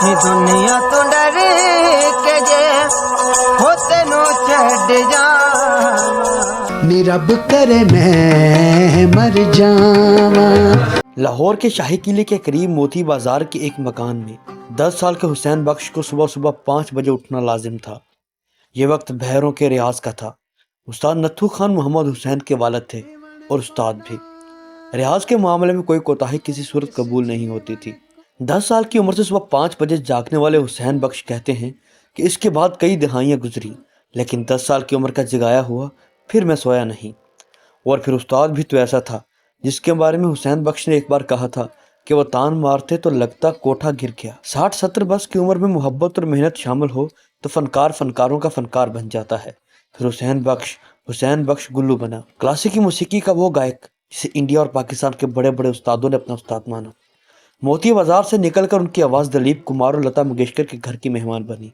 یہ دنیا تو ڈر کے جے ہوتے نو چھڈ جا نی رب کرے میں مر جاواں۔ لاہور کے شاہی قلعے کے قریب موتی بازار کے ایک مکان میں 10 سال کے حسین بخش کو صبح صبح 5 بجے اٹھنا لازم تھا۔ یہ وقت بہروں کے ریاض کا تھا۔ استاد نتھو خان محمد حسین کے والد تھے اور استاد بھی۔ ریاض کے معاملے میں کوئی کوتاہی کسی صورت قبول نہیں ہوتی تھی۔ 10 سال کی عمر سے صبح 5 بجے جاگنے والے حسین بخش کہتے ہیں کہ اس کے بعد کئی دہائیاں گزری، لیکن 10 سال کی عمر کا جگایا ہوا پھر میں سویا نہیں۔ اور پھر استاد بھی تو ایسا تھا جس کے بارے میں حسین بخش نے ایک بار کہا تھا کہ وہ تان مارتے تو لگتا کوٹھا گر گیا۔ 60-70 برس کی عمر میں محبت اور محنت شامل ہو تو فنکار فنکاروں کا فنکار بن جاتا ہے۔ پھر حسین بخش گلو بنا، کلاسیکی موسیقی کا وہ گائک جسے انڈیا اور پاکستان کے بڑے بڑے استادوں نے اپنا استاد مانا۔ موتی بازار سے نکل کر ان کی آواز دلیپ کمار اور لتا منگیشکر کے گھر کی مہمان بنی۔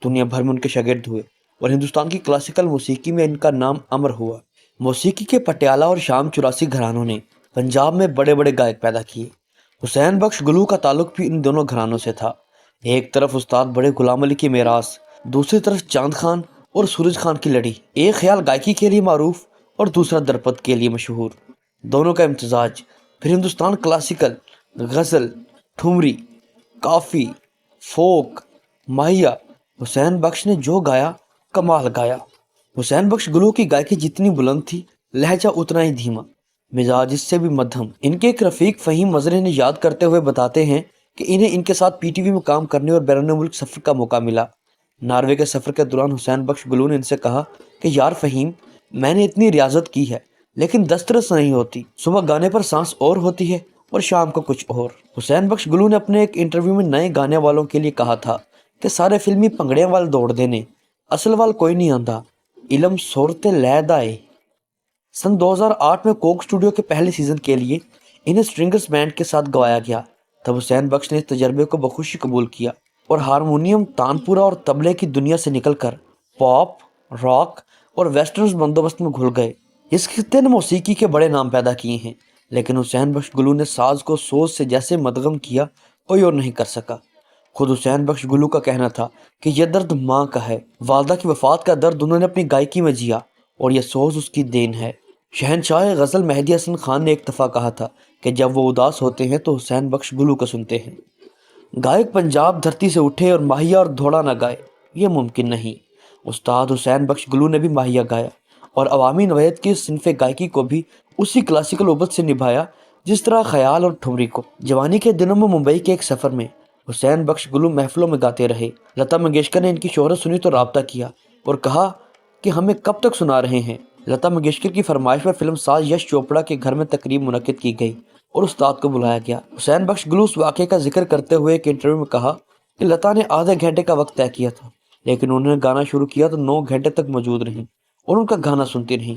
دنیا بھر میں ان کے شاگرد ہوئے اور ہندوستان کی کلاسیکل موسیقی میں ان کا نام امر ہوا۔ موسیقی کے پٹیالہ اور شام 84 گھرانوں نے پنجاب میں بڑے بڑے گائک پیدا کیے۔ حسین بخش گلو کا تعلق بھی ان دونوں گھرانوں سے تھا۔ ایک طرف استاد بڑے غلام علی کی میراث، دوسری طرف چاند خان اور سورج خان کی لڑی۔ ایک خیال گائکی کے لیے معروف اور دوسرا درپد کے لیے مشہور، دونوں کا امتزاج۔ پھر ہندوستان کلاسیکل، غزل، ٹھمری، کافی، فوک، ماہیا، حسین بخش نے جو گایا کمال گایا۔ حسین بخش گلو کی گائکی جتنی بلند تھی، لہجہ اتنا ہی دھیما، مزاج اس سے بھی مدھم۔ ان کے ایک رفیق فہیم مظہر نے یاد کرتے ہوئے بتاتے ہیں کہ انہیں ان کے ساتھ پی ٹی وی میں کام کرنے اور بیرون ملک سفر کا موقع ملا۔ ناروے کے سفر کے دوران حسین بخش گلو نے ان سے کہا کہ یار فہیم، میں نے اتنی ریاضت کی ہے لیکن دسترس نہیں ہوتی، صبح گانے پر سانس اور ہوتی ہے اور شام کو کچھ اور۔ حسین بخش گلو نے اپنے ایک انٹرویو میں نئے گانے والوں کے لیے کہا تھا کہ سارے فلمی پنگڑے وال دوڑ دینے، اصل وال کوئی نہیں آندا، علم صورت لید آئے۔ سن 2008 میں کوک اسٹوڈیو کے پہلے سیزن کے لیے انہیں سٹرنگز بینڈ کے ساتھ گوایا گیا۔ تب حسین بخش نے اس تجربے کو بخوشی قبول کیا اور ہارمونیم، تانپورہ اور طبلے کی دنیا سے نکل کر پاپ، راک اور ویسٹرنز بندوبست میں گھل گئے۔ اس خطے نے موسیقی کے بڑے نام پیدا کیے ہیں، لیکن حسین بخش گلو نے ساز کو سوز سے جیسے مدغم کیا کوئی اور نہیں کر سکا۔ خود حسین بخش گلو کا کہنا تھا کہ یہ درد ماں کا ہے، والدہ کی وفات کا درد انہوں نے اپنی گائکی میں جیا اور یہ سوز اس کی دین ہے۔ شہنشاہ غزل مہدی حسن خان نے ایک دفعہ کہا تھا کہ جب وہ اداس ہوتے ہیں تو حسین بخش گلو کو سنتے ہیں۔ گائک پنجاب دھرتی سے اٹھے اور ماہیا اور دھوڑا نہ گائے، یہ ممکن نہیں۔ استاد حسین بخش گلو نے بھی ماہیا گایا اور عوامی نوعیت کی صنف گائکی کو بھی اسی کلاسیکل اوبت سے نبھایا جس طرح خیال اور ٹھمری کو۔ جوانی کے دنوں میں ممبئی کے ایک سفر میں حسین بخش گلو محفلوں میں گاتے رہے۔ لتا منگیشکر نے ان کی شہرت سنی تو رابطہ کیا اور کہا کہ ہمیں کب تک سنا رہے ہیں۔ لتا منگیشکر کی فرمائش پر فلم ساز یش چوپڑا کے گھر میں تقریب منعقد کی گئی اور استاد کو بلایا گیا۔ حسین بخش گلو اس واقعے کا ذکر کرتے ہوئے ایک انٹرویو میں کہا کہ لتا نے آدھے گھنٹے کا وقت طے کیا تھا، لیکن انہوں نے گانا شروع کیا تو 9 گھنٹے تک موجود رہیں اور ان کا گانا سنتی رہیں۔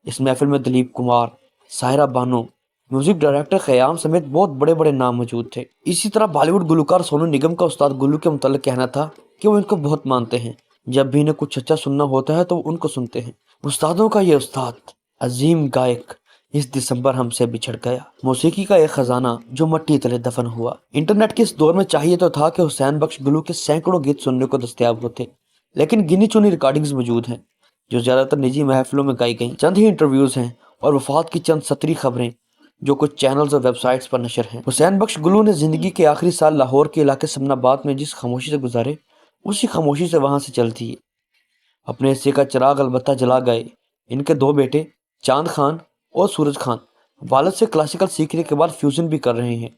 اس محفل میں دلیپ کمار، سائرہ بانو، میوزک ڈائریکٹر خیام سمیت بہت بڑے بڑے نام موجود تھے۔ اسی طرح بالی ووڈ گلوکار سونو نگم کا استاد گلو کے متعلق کہنا تھا کہ وہ ان کو بہت مانتے ہیں، جب بھی انہیں کچھ اچھا سننا ہوتا ہے تو وہ ان کو سنتے ہیں۔ استادوں کا یہ استاد، عظیم گائک، اس دسمبر ہم سے بچھڑ گیا۔ موسیقی کا ایک خزانہ جو مٹی تلے دفن ہوا۔ انٹرنیٹ کے اس دور میں چاہیے تو تھا کہ حسین بخش گلو کے سینکڑوں گیت سننے کو دستیاب ہوتے، لیکن گنی چنی ریکارڈنگز موجود ہیں جو زیادہ تر نجی محفلوں میں گائی گئیں۔ چند ہی انٹرویوز ہیں اور وفات کی چند سطری خبریں جو کچھ چینلز اور ویب سائٹس پر نشر ہیں۔ حسین بخش گلو نے زندگی کے آخری سال لاہور کے علاقے سمن آباد میں جس خاموشی سے گزارے، اسی خاموشی سے وہاں سے چلتی ہے۔ اپنے حصے کا چراغ البتہ جلا گئے۔ ان کے 2 بیٹے چاند خان اور سورج خان والد سے کلاسیکل سیکھنے کے بعد فیوژن بھی کر رہے ہیں،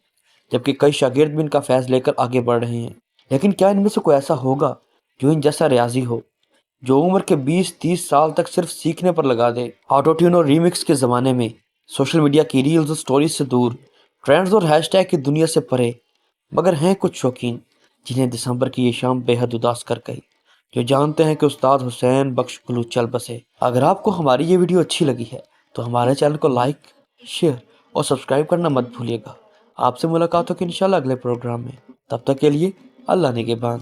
جبکہ کئی شاگرد بھی ان کا فیض لے کر آگے بڑھ رہے ہیں۔ لیکن کیا ان میں سے کوئی ایسا ہوگا جو ان جیسا ریاضی ہو، جو عمر کے 20-30 سال تک صرف سیکھنے پر لگا دے؟ آٹو ٹیون اور ریمکس کے زمانے میں، سوشل میڈیا کی ریلز اور سٹوریز سے دور، ٹرینڈز اور ہیش ٹیگ کی دنیا سے پرے، مگر ہیں کچھ شوقین جنہیں دسمبر کی یہ شام بے حد اداس کر گئی، جو جانتے ہیں کہ استاد حسین بخش گلو چل بسے۔ اگر آپ کو ہماری یہ ویڈیو اچھی لگی ہے تو ہمارے چینل کو لائک، شیئر اور سبسکرائب کرنا مت بھولیے گا۔ آپ سے ملاقات ہوگی انشاءاللہ اگلے پروگرام میں، تب تک کے لیے اللہ نگہبان۔